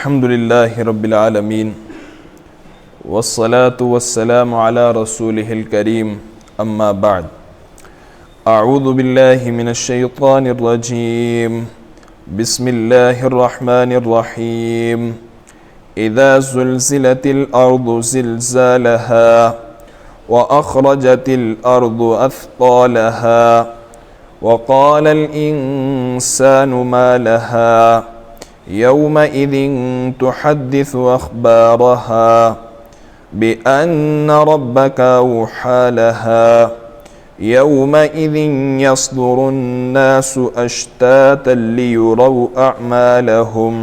الحمد لله رب العالمين والصلاة والسلام على رسوله الكريم أما بعد أعوذ بالله من الشيطان الرجيم بسم الله الرحمن الرحيم إذا زلزلت الأرض زلزالها وأخرجت الأرض أثقالها وقال الإنسان ما لها يومئذ تحدث أخبارها بأن ربك أوحى لها يومئذ يصدر الناس أشتاتا ليروا أعمالهم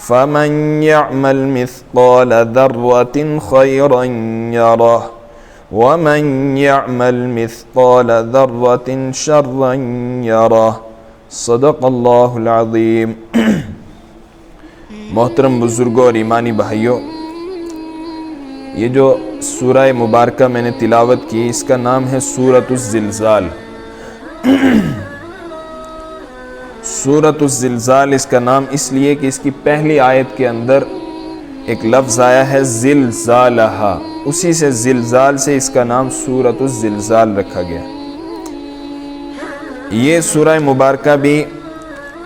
فمن يعمل مثقال ذرة خيرا يره ومن يعمل مثقال ذرة شرا يره صدق اللہ العظیم۔ محترم بزرگوں اور ایمانی بھائیوں، یہ جو سورہ مبارکہ میں نے تلاوت کی اس کا نام ہے سورۃ الزلزال۔ سورۃ الزلزال اس کا نام اس لیے کہ اس کی پہلی آیت کے اندر ایک لفظ آیا ہے زلزالہا، اسی سے زلزال سے اس کا نام سورۃ الزلزال رکھا گیا۔ یہ سورہ مبارکہ بھی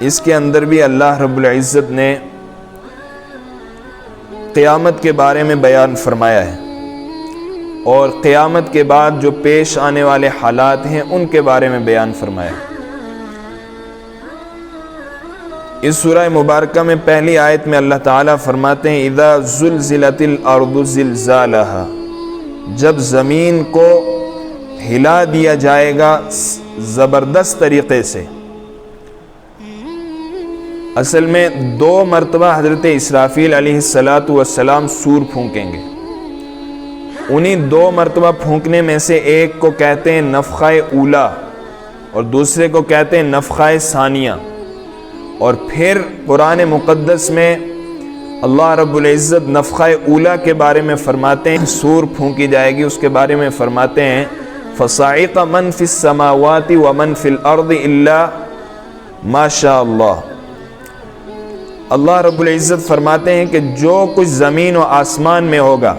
اس کے اندر بھی اللہ رب العزت نے قیامت کے بارے میں بیان فرمایا ہے اور قیامت کے بعد جو پیش آنے والے حالات ہیں ان کے بارے میں بیان فرمایا ہے۔ اس سورہ مبارکہ میں پہلی آیت میں اللہ تعالیٰ فرماتے ہیں اذا زلزلت الارض زلزالہا، جب زمین کو ہلا دیا جائے گا زبردست طریقے سے۔ اصل میں دو مرتبہ حضرت اسرافیل علیہ السلام سور پھونکیں گے۔ انہی دو مرتبہ پھونکنے میں سے ایک کو کہتے ہیں نفخہ اولا اور دوسرے کو کہتے ہیں نفخہ ثانیہ۔ اور پھر قرآن مقدس میں اللہ رب العزت نفخہ اولا کے بارے میں فرماتے ہیں، سور پھونکی جائے گی، اس کے بارے میں فرماتے ہیں فَصَعِقَ مَنْ فِي السَّمَاوَاتِ وَمَنْ فِي الْأَرْضِ إِلَّا مَا شَاءَ اللَّهُ۔ اللہ رب العزت فرماتے ہیں کہ جو کچھ زمین و آسمان میں ہوگا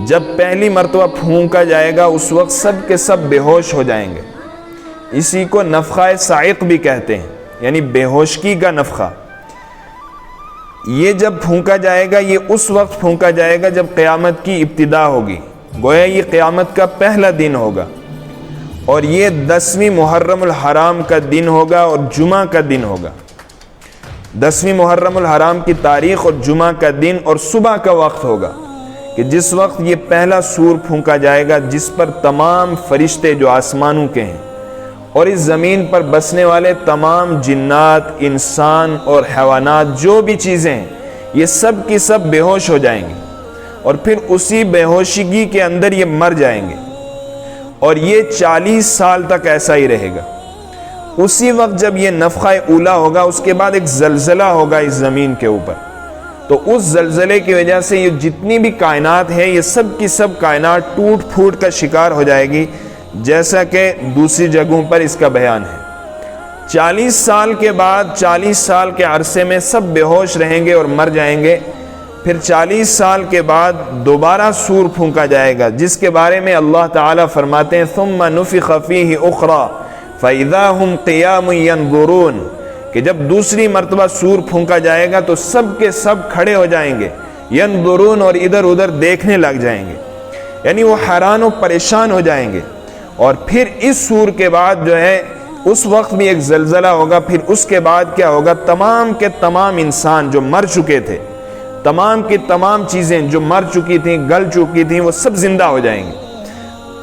جب پہلی مرتبہ پھونکا جائے گا اس وقت سب کے سب بے ہوش ہو جائیں گے۔ اسی کو نفخہ صاعق بھی کہتے ہیں، یعنی بے ہوشگی کا نفخہ۔ یہ جب پھونکا جائے گا یہ اس وقت پھونکا جائے گا جب قیامت کی ابتدا ہوگی، گویا یہ قیامت کا پہلا دن ہوگا اور یہ 10ویں محرم الحرام کا دن ہوگا اور جمعہ کا دن ہوگا۔ 10ویں محرم الحرام کی تاریخ اور جمعہ کا دن اور صبح کا وقت ہوگا کہ جس وقت یہ پہلا سور پھونکا جائے گا، جس پر تمام فرشتے جو آسمانوں کے ہیں اور اس زمین پر بسنے والے تمام جنات، انسان اور حیوانات جو بھی چیزیں ہیں یہ سب کی سب بے ہوش ہو جائیں گے اور پھر اسی بے ہوشگی کے اندر یہ مر جائیں گے اور یہ 40 سال تک ایسا ہی رہے گا۔ اسی وقت جب یہ نفخہ اولا ہوگا اس کے بعد ایک زلزلہ ہوگا اس زمین کے اوپر، تو اس زلزلے کی وجہ سے یہ جتنی بھی کائنات ہے یہ سب کی سب کائنات ٹوٹ پھوٹ کا شکار ہو جائے گی، جیسا کہ دوسری جگہوں پر اس کا بیان ہے۔ 40 سال کے بعد 40 سال کے عرصے میں سب بے ہوش رہیں گے اور مر جائیں گے۔ پھر 40 سال کے بعد دوبارہ سور پھونکا جائے گا، جس کے بارے میں اللہ تعالیٰ فرماتے ہیں ثم نفخ فیہ اخری فاذا هم قیام ینظرون، کہ جب دوسری مرتبہ سور پھونکا جائے گا تو سب کے سب کھڑے ہو جائیں گے، ینظرون، اور ادھر ادھر دیکھنے لگ جائیں گے، یعنی وہ حیران و پریشان ہو جائیں گے۔ اور پھر اس سور کے بعد جو ہے اس وقت بھی ایک زلزلہ ہوگا، پھر اس کے بعد کیا ہوگا، تمام کے تمام انسان جو مر چکے تھے، تمام کی تمام چیزیں جو مر چکی تھیں، گل چکی تھیں، وہ سب زندہ ہو جائیں گے۔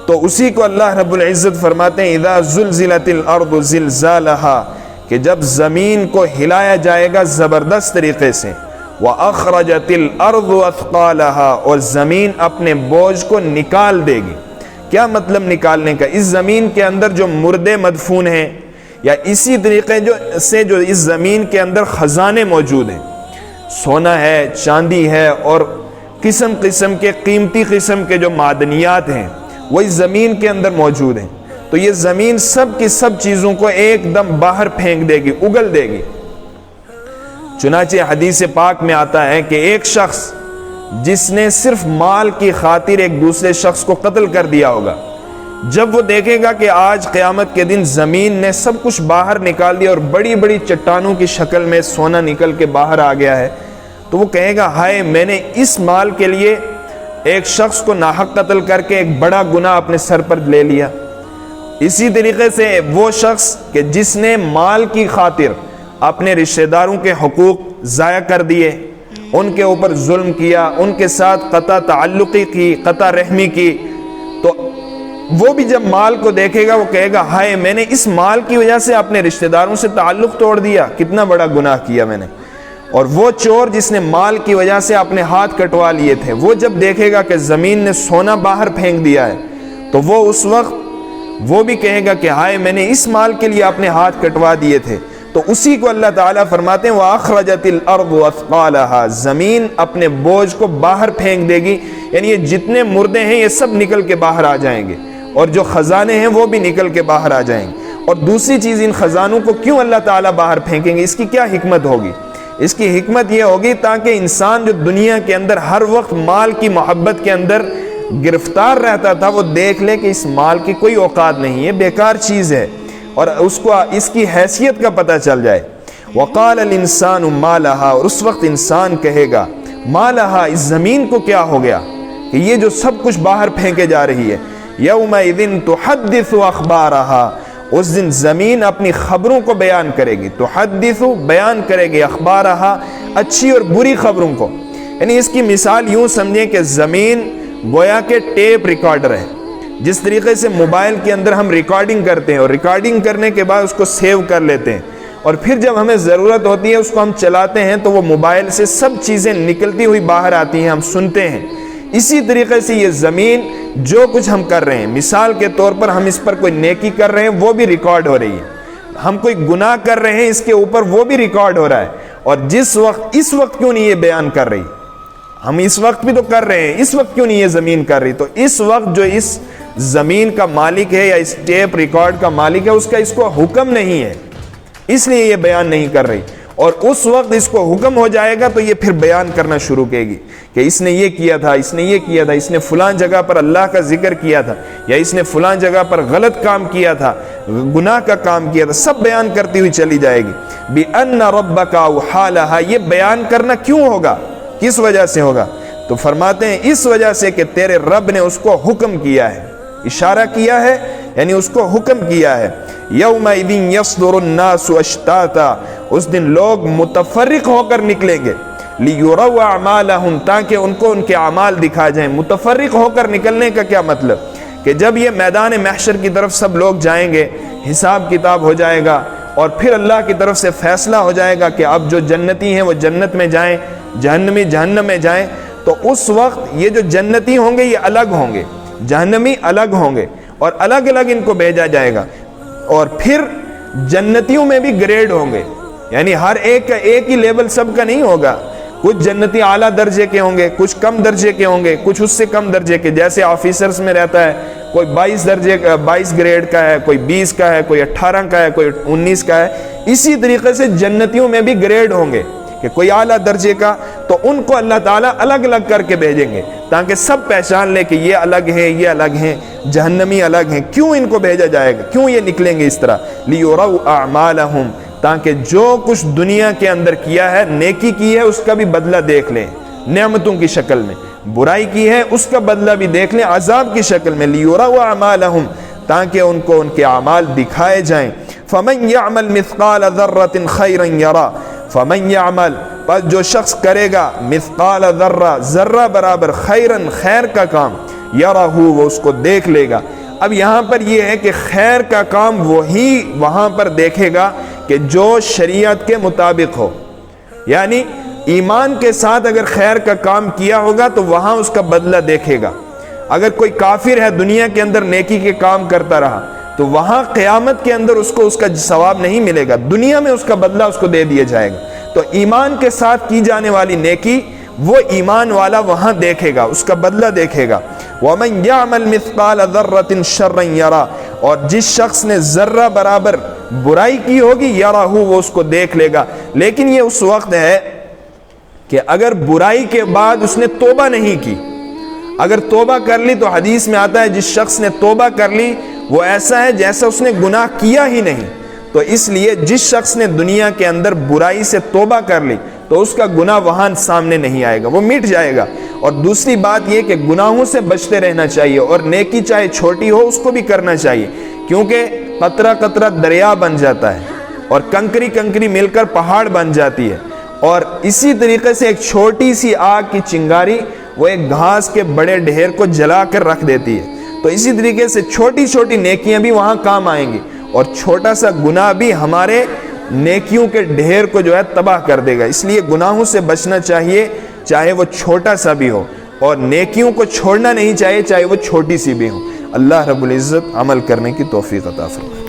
تو اسی کو اللہ رب العزت فرماتے ہیں اذا زلزلت الارض زلزالہا، کہ جب زمین کو ہلایا جائے گا زبردست طریقے سے، وَأَخْرَجَتِ الْأَرْضُ أَثْقَالَهَا، اور زمین اپنے بوجھ کو نکال دے گی۔ کیا مطلب نکالنے کا؟ اس زمین کے اندر جو مردے مدفون ہیں یا اسی طریقے جو اس زمین کے اندر خزانے موجود ہیں، سونا ہے، چاندی ہے اور قسم قسم کے قیمتی قسم کے جو معدنیات ہیں وہ اس زمین کے اندر موجود ہیں، تو یہ زمین سب کی سب چیزوں کو ایک دم باہر پھینک دے گی، اگل دے گی۔ چنانچہ حدیث پاک میں آتا ہے کہ ایک شخص جس نے صرف مال کی خاطر ایک دوسرے شخص کو قتل کر دیا ہوگا، جب وہ دیکھے گا کہ آج قیامت کے دن زمین نے سب کچھ باہر نکال دیا اور بڑی بڑی چٹانوں کی شکل میں سونا نکل کے باہر آ گیا ہے، تو وہ کہے گا ہائے میں نے اس مال کے لیے ایک شخص کو ناحق قتل کر کے ایک بڑا گناہ اپنے سر پر لے لیا۔ اسی طریقے سے وہ شخص کہ جس نے مال کی خاطر اپنے رشتہ داروں کے حقوق ضائع کر دیے، ان کے اوپر ظلم کیا، ان کے ساتھ قطع تعلقی کی، قطع رحمی کی، تو وہ بھی جب مال کو دیکھے گا وہ کہے گا ہائے میں نے اس مال کی وجہ سے اپنے رشتہ داروں سے تعلق توڑ دیا، کتنا بڑا گناہ کیا میں نے۔ اور وہ چور جس نے مال کی وجہ سے اپنے ہاتھ کٹوا لیے تھے، وہ جب دیکھے گا کہ زمین نے سونا باہر پھینک دیا ہے، تو وہ اس وقت وہ بھی کہے گا کہ ہائے میں نے اس مال کے لیے اپنے ہاتھ کٹوا دیے تھے۔ تو اسی کو اللہ تعالیٰ فرماتے ہیں وَأَخْرَجَتِ الْأَرْضُ أَثْقَالَهَا، زمین اپنے بوجھ کو باہر پھینک دے گی، یعنی یہ جتنے مردے ہیں یہ سب نکل کے باہر آ جائیں گے، اور جو خزانے ہیں وہ بھی نکل کے باہر آ جائیں گے۔ اور دوسری چیز، ان خزانوں کو کیوں اللہ تعالیٰ باہر پھینکیں گے، اس کی کیا حکمت ہوگی؟ اس کی حکمت یہ ہوگی تاکہ انسان جو دنیا کے اندر ہر وقت مال کی محبت کے اندر گرفتار رہتا تھا، وہ دیکھ لے کہ اس مال کی کوئی اوقات نہیں ہے، بیکار چیز ہے، اور اس کو اس کی حیثیت کا پتہ چل جائے۔ وقال الانسان ما لها، اور اس وقت انسان کہے گا ما لها، اس زمین کو کیا ہو گیا کہ یہ جو سب کچھ باہر پھینکے جا رہی ہے۔ یومئذ تحدث اخبارها، اس دن زمین اپنی خبروں کو بیان کرے گی، تحدث بیان کرے گی، اخبارها اچھی اور بری خبروں کو۔ یعنی اس کی مثال یوں سمجھیں کہ زمین گویا کہ ٹیپ ریکارڈر ہے، جس طریقے سے موبائل کے اندر ہم ریکارڈنگ کرتے ہیں اور ریکارڈنگ کرنے کے بعد اس کو سیو کر لیتے ہیں، اور پھر جب ہمیں ضرورت ہوتی ہے اس کو ہم چلاتے ہیں تو وہ موبائل سے سب چیزیں نکلتی ہوئی باہر آتی ہیں، ہم سنتے ہیں۔ اسی طریقے سے یہ زمین جو کچھ ہم کر رہے ہیں، مثال کے طور پر ہم اس پر کوئی نیکی کر رہے ہیں وہ بھی ریکارڈ ہو رہی ہے، ہم کوئی گناہ کر رہے ہیں اس کے اوپر وہ بھی ریکارڈ ہو رہا ہے۔ اور جس وقت اس وقت کیوں نہیں یہ بیان کر رہی، ہم اس وقت بھی تو کر رہے ہیں، اس وقت کیوں نہیں یہ زمین کر رہی؟ تو اس وقت جو اس زمین کا مالک ہے یا اس ٹیپ ریکارڈ کا مالک ہے، اس کو حکم نہیں ہے، اس لیے یہ بیان نہیں کر رہی، اور اس وقت اس کو حکم ہو جائے گا تو یہ پھر بیان کرنا شروع کرے گی کہ اس نے یہ کیا تھا، اس نے یہ کیا تھا، اس نے فلاں جگہ پر اللہ کا ذکر کیا تھا، یا اس نے فلاں جگہ پر غلط کام کیا تھا، گناہ کا کام کیا تھا، سب بیان کرتی ہوئی چلی جائے گی۔ بِأَنَّ رَبَّكَ أَوْحَىٰ لَهَا، یہ بیان کرنا کیوں ہوگا، کس وجہ سے ہوگا؟ تو فرماتے ہیں اس وجہ سے کہ تیرے رب نے اس کو حکم کیا ہے، اشارہ کیا ہے، یعنی اس کو حکم کیا ہے۔ یومئذ یصدر الناس اشتاتا، اس دن لوگ متفرق ہو کر نکلیں گے، لیروا اعمالہم، تاکہ ان کو ان کے اعمال دکھا جائیں۔ متفرق ہو کر نکلنے کا کیا مطلب؟ کہ جب یہ میدان محشر کی طرف سب لوگ جائیں گے، حساب کتاب ہو جائے گا، اور پھر اللہ کی طرف سے فیصلہ ہو جائے گا کہ اب جو جنتی ہیں وہ جنت میں جائیں، جہنمی جہنم میں جائیں، تو اس وقت یہ جو جنتی ہوں گے یہ الگ ہوں گے، جہنمی الگ ہوں گے، اور الگ الگ ان کو بھیجا جائے گا۔ اور پھر جنتیوں میں بھی گریڈ ہوں گے، یعنی ہر ایک کا ایک ہی لیول سب کا نہیں ہوگا، کچھ جنتی اعلیٰ درجے کے ہوں گے، کچھ کم درجے کے ہوں گے، کچھ اس سے کم درجے کے، جیسے آفیسرز میں رہتا ہے کوئی 22 گریڈ کا ہے، کوئی 20 کا ہے، کوئی 18 کا ہے، کوئی 19 کا ہے۔ اسی طریقے سے جنتیوں میں بھی گریڈ ہوں گے کہ کوئی اعلیٰ درجے کا، تو ان کو اللہ تعالیٰ الگ الگ کر کے بھیجیں گے تاکہ سب پہچان لے کہ یہ الگ ہیں، یہ الگ ہیں، جہنمی الگ ہیں۔ کیوں ان کو بھیجا جائے گا، کیوں یہ نکلیں گے اس طرح؟ لیروا اعمالہم، تاکہ جو کچھ دنیا کے اندر کیا ہے، نیکی کی ہے اس کا بھی بدلہ دیکھ لیں نعمتوں کی شکل میں، برائی کی ہے اس کا بدلہ بھی دیکھ لیں عذاب کی شکل میں۔ لیروا اعمالہم، تاکہ ان کو ان کے اعمال دکھائے جائیں۔ فمن یعمل مثقال ذرۃ خیرا یرا، فمن یعمل، پس جو شخص کرے گا مثقال ذرہ، ذرہ برابر، خیرن، خیر کا کام، یرہ، وہ اس کو دیکھ لے گا۔ اب یہاں پر یہ ہے کہ خیر کا کام وہی وہاں پر دیکھے گا کہ جو شریعت کے مطابق ہو، یعنی ایمان کے ساتھ اگر خیر کا کام کیا ہوگا تو وہاں اس کا بدلہ دیکھے گا۔ اگر کوئی کافر ہے دنیا کے اندر نیکی کے کام کرتا رہا تو وہاں قیامت کے اندر اس کو اس کا ثواب نہیں ملے گا، دنیا میں اس کا بدلہ اس کو دے دیا جائے گا۔ تو ایمان کے ساتھ کی جانے والی نیکی وہ ایمان والا وہاں دیکھے گا، اس کا بدلہ دیکھے گا۔ وَمَنْ يَعْمَلْ مِثْقَالَ ذَرَّةٍ شَرًّا يَرَى، اور جس شخص نے ذرہ برابر برائی کی ہوگی یراہو، وہ اس کو دیکھ لے گا. لیکن یہ اس وقت ہے کہ اگر برائی کے بعد اس نے توبہ نہیں کی، اگر توبہ کر لی تو حدیث میں آتا ہے جس شخص نے توبہ کر لی وہ ایسا ہے جیسا اس نے گناہ کیا ہی نہیں. تو اس لیے جس شخص نے دنیا کے اندر برائی سے توبہ کر لی تو اس کا گناہ وہاں سامنے نہیں آئے گا، وہ مٹ جائے گا. اور دوسری بات یہ کہ گناہوں سے بچتے رہنا چاہیے، اور نیکی چاہے چھوٹی ہو اس کو بھی کرنا چاہیے، کیونکہ قطرہ قطرہ دریا بن جاتا ہے اور کنکری کنکری مل کر پہاڑ بن جاتی ہے. اور اسی طریقے سے ایک چھوٹی سی آگ کی چنگاری وہ ایک گھاس کے بڑے ڈھیر کو جلا کر رکھ دیتی ہے. تو اسی طریقے سے چھوٹی چھوٹی نیکیاں بھی وہاں کام آئیں گی، اور چھوٹا سا گناہ بھی ہمارے نیکیوں کے ڈھیر کو جو ہے تباہ کر دے گا. اس لیے گناہوں سے بچنا چاہیے چاہے وہ چھوٹا سا بھی ہو، اور نیکیوں کو چھوڑنا نہیں چاہیے چاہے وہ چھوٹی سی بھی ہو. اللہ رب العزت عمل کرنے کی توفیق عطا فرمائے.